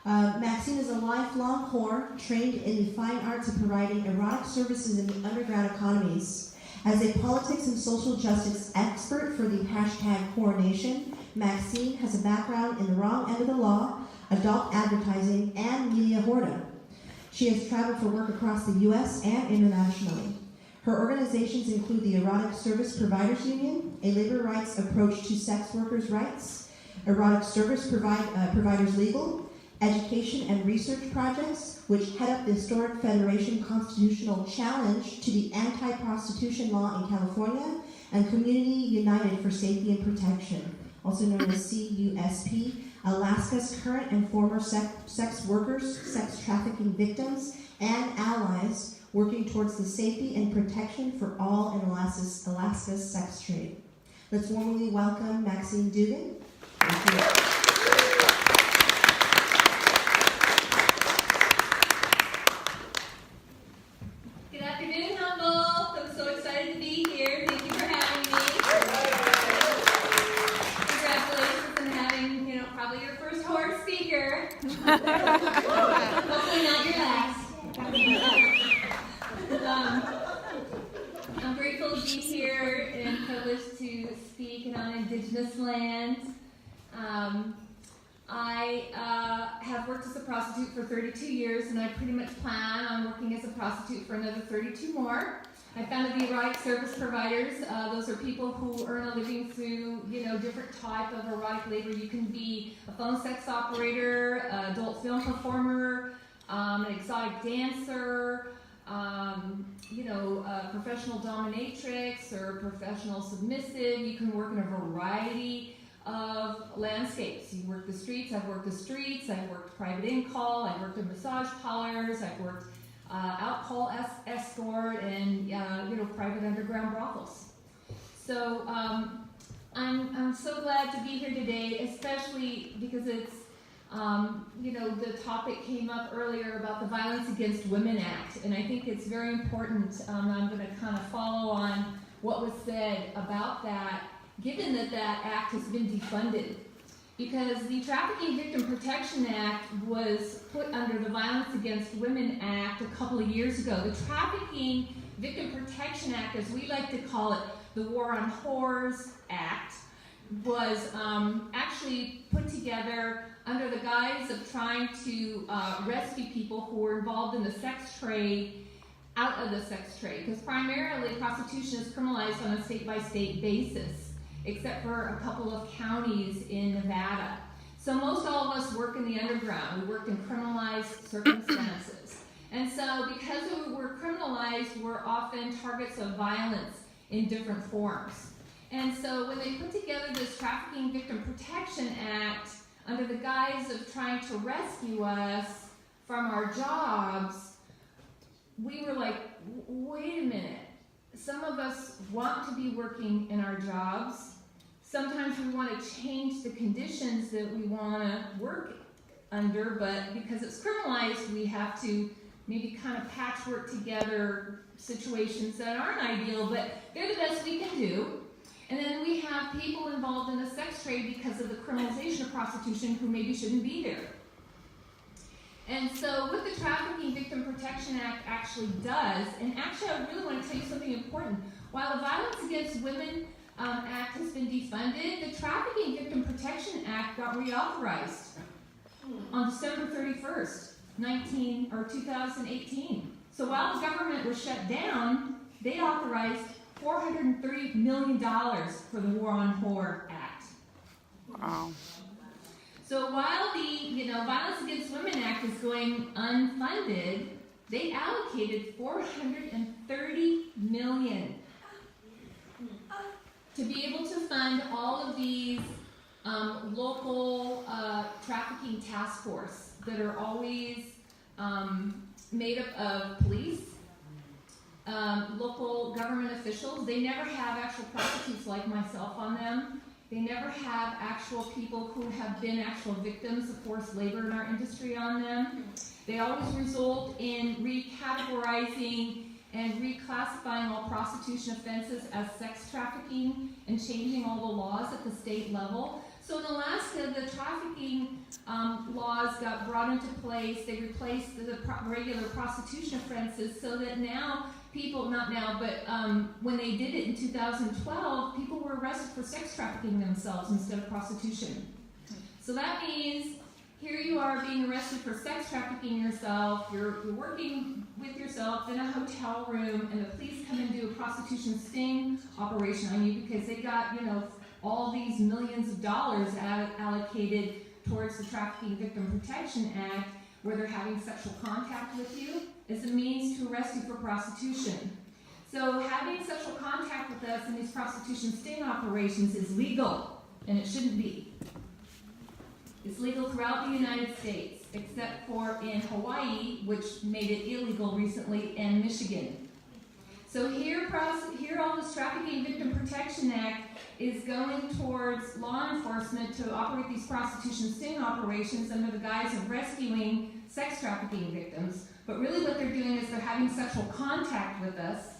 Maxine is a lifelong whore trained in the fine arts of providing erotic services in the underground economies. As a politics and social justice expert for the hashtag #CoreNation, Maxine has a background in the wrong end of the law, adult advertising, and media whoredom. She has traveled for work across the U.S. and internationally. Her organizations include the Erotic Service Providers Union, a labor rights approach to sex workers' rights, Erotic Service Providers Legal, Education and Research Projects, which head up the historic Federation Constitutional Challenge to the Anti-Prostitution Law in California, and Community United for Safety and Protection, also known as CUSP, Alaska's current and former sex workers, sex trafficking victims, and allies working towards the safety and protection for all in Alaska's sex trade. Let's warmly welcome Maxine DOOGAN. Thank you. Good afternoon, Humboldt. I'm so excited to be here. Thank you for having me. Congratulations on having, probably your first whore speaker. Hopefully not your last. I'm grateful to be here and privileged to speak on Indigenous lands. I have worked as a prostitute for 32 years, and I pretty much plan on working as a prostitute for another 32 more. I founded the Erotic Service Providers. Those are people who earn a living through, different type of erotic labor. You can be a phone sex operator, adult film performer, an exotic dancer, professional dominatrix or professional submissive. You can work in a variety of landscapes. You work the streets. I've worked the streets. I've worked private in-call. I've worked in massage parlors. I've worked alcohol escort and private underground brothels. So I'm so glad to be here today, especially because it's the topic came up earlier about the Violence Against Women Act, and I think it's very important. I'm going to kind of follow on what was said about that, given that that act has been defunded. Because the Trafficking Victim Protection Act was put under the Violence Against Women Act a couple of years ago. The Trafficking Victim Protection Act, as we like to call it, the War on Whores Act, was actually put together under the guise of trying to rescue people who were involved in the sex trade out of the sex trade. Because primarily prostitution is criminalized on a state-by-state basis, except for a couple of counties in Nevada. So most all of us work in the underground. We work in criminalized circumstances. And so because we're criminalized, we're often targets of violence in different forms. And so when they put together this Trafficking Victim Protection Act under the guise of trying to rescue us from our jobs, we were like, wait a minute. Some of us want to be working in our jobs. Sometimes we want to change the conditions that we want to work under, but because it's criminalized, we have to maybe kind of patchwork together situations that aren't ideal, but they're the best we can do. And then we have people involved in the sex trade because of the criminalization of prostitution who maybe shouldn't be there. And so what the Trafficking Victim Protection Act actually does, and actually I really want to tell you something important. While the Violence Against Women Act has been defunded, the Trafficking Victim Protection Act got reauthorized on December 31st, 2018. So while the government was shut down, they authorized $430 million for the War on Whore Act. Wow. So while the Violence Against Women Act is going unfunded, they allocated $430 million to be able to fund all of these local trafficking task force that are always made up of police, local government officials. They never have actual prostitutes like myself on them. They never have actual people who have been actual victims of forced labor in our industry on them. They always result in recategorizing and reclassifying all prostitution offenses as sex trafficking and changing all the laws at the state level. So in Alaska, the trafficking laws got brought into place. They replaced the regular prostitution offenses so that now people, not now, but when they did it in 2012, people were arrested for sex trafficking themselves instead of prostitution. So that means here you are being arrested for sex trafficking yourself, you're working with yourself in a hotel room, and the police come and do a prostitution sting operation on you because they got, all these millions of dollars allocated towards the Trafficking Victim Protection Act, where they're having sexual contact with you, as a means to arrest you for prostitution. So having sexual contact with us in these prostitution sting operations is legal, and it shouldn't be. It's legal throughout the United States, except for in Hawaii, which made it illegal recently, and Michigan. So here all this Trafficking Victim Protection Act is going towards law enforcement to operate these prostitution sting operations under the guise of rescuing sex trafficking victims. But really what they're doing is they're having sexual contact with us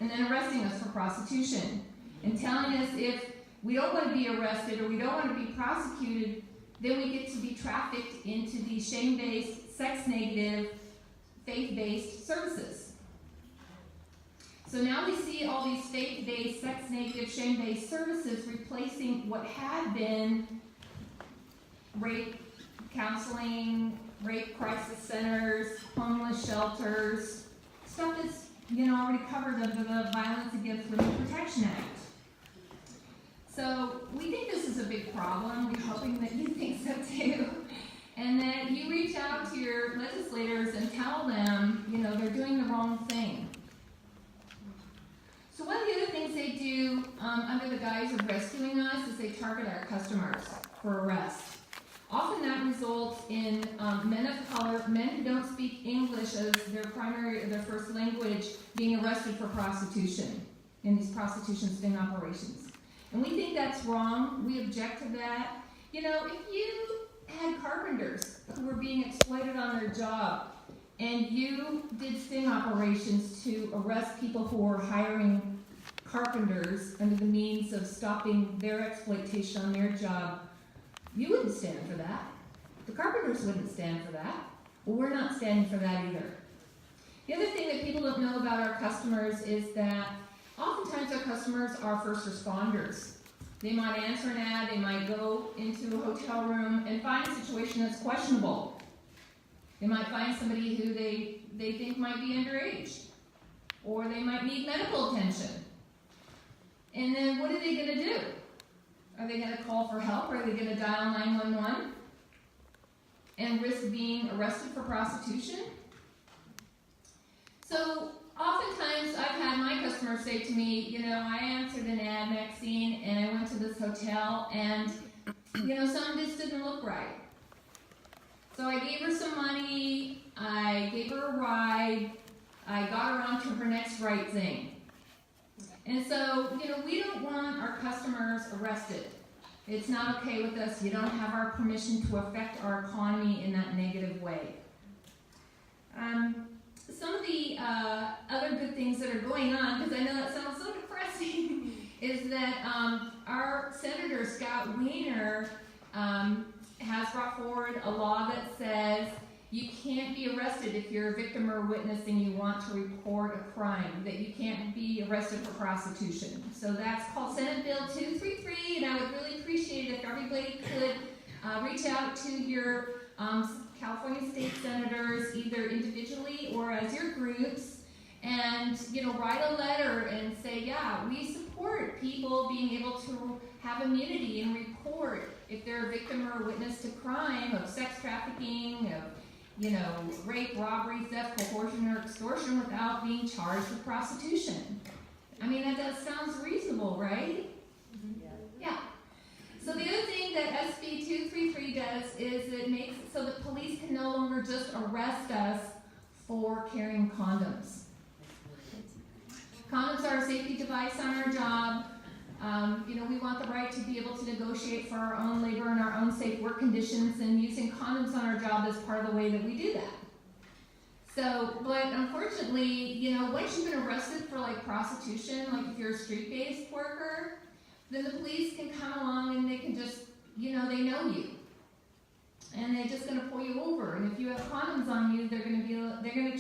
and then arresting us for prostitution and telling us if we don't want to be arrested or we don't want to be prosecuted, then we get to be trafficked into these shame-based, sex-negative, faith-based services. So now we see all these faith-based, sex-negative, shame-based services replacing what had been rape counseling, rape crisis centers, homeless shelters, stuff that's already covered under the Violence Against Women Protection Act. So we think this is a big problem. We're hoping that you think so too. And that you reach out to your legislators and tell them, they're doing the wrong thing. So one of the other things they do under the guise of rescuing us is they target our customers for arrest. Often that results in men of color, men who don't speak English as their first language, being arrested for prostitution in these prostitution sting operations. And we think that's wrong. We object to that. If you had carpenters who were being exploited on their job, and you did sting operations to arrest people who were hiring carpenters under the means of stopping their exploitation on their job, you wouldn't stand for that. The carpenters wouldn't stand for that. Well, we're not standing for that either. The other thing that people don't know about our customers is that oftentimes our customers are first responders. They might answer an ad, they might go into a hotel room and find a situation that's questionable. They might find somebody who they think might be underage, or they might need medical attention. And then what are they going to do? Are they going to call for help? Are they going to dial 911 and risk being arrested for prostitution? So oftentimes I've had my customers say to me, I answered an ad, Maxine, and I went to this hotel, and something just didn't look right. So I gave her some money, I gave her a ride, I got her onto her next right thing. And so, we don't want our customers arrested. It's not okay with us. You don't have our permission to affect our economy in that negative way. Some of the other good things that are going on, because I know that sounds so depressing, is that our Senator Scott Wiener has brought forward a law that says you can't be arrested if you're a victim or a witness and you want to report a crime, that you can't be arrested for prostitution. So that's called Senate Bill 233, and I would really appreciate it if everybody could reach out to your California state senators, either individually or as your groups, and write a letter and say, yeah, we support people being able to have immunity and report if they're a victim or a witness to crime of sex trafficking, of rape, robbery, theft, coercion, or extortion without being charged with prostitution. I mean, that sounds reasonable, right? Yeah. So the other thing that SB 233 does is it makes it so that police can no longer just arrest us for carrying condoms. Condoms are a safety device on our job. We want the right to be able to negotiate for our own labor and our own safe work conditions, and using condoms on our job is part of the way that we do that. So, but unfortunately, once you've been arrested for prostitution, if you're a street-based worker, then the police can come along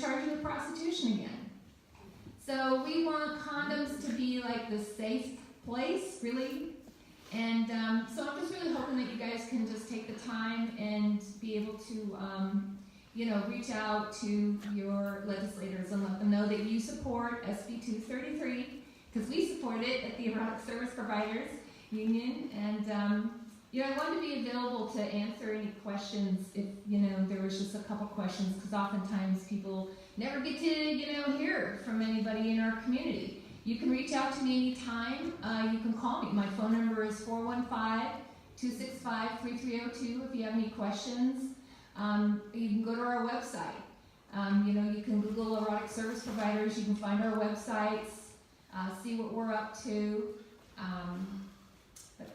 charge you with prostitution again. So we want condoms to be like the safe place, really. And so I'm just really hoping that you guys can just take the time and be able to, reach out to your legislators and let them know that you support SB 233, because we support it at the Erotic Service Providers Union. And, I wanted to be available to answer any questions if, there was just a couple questions, because oftentimes people never get to, hear from anybody in our community. You can reach out to me anytime. You can call me. My phone number is 415-265-3302 if you have any questions. You can go to our website. You can Google Erotic Service Providers. You can find our websites, see what we're up to. But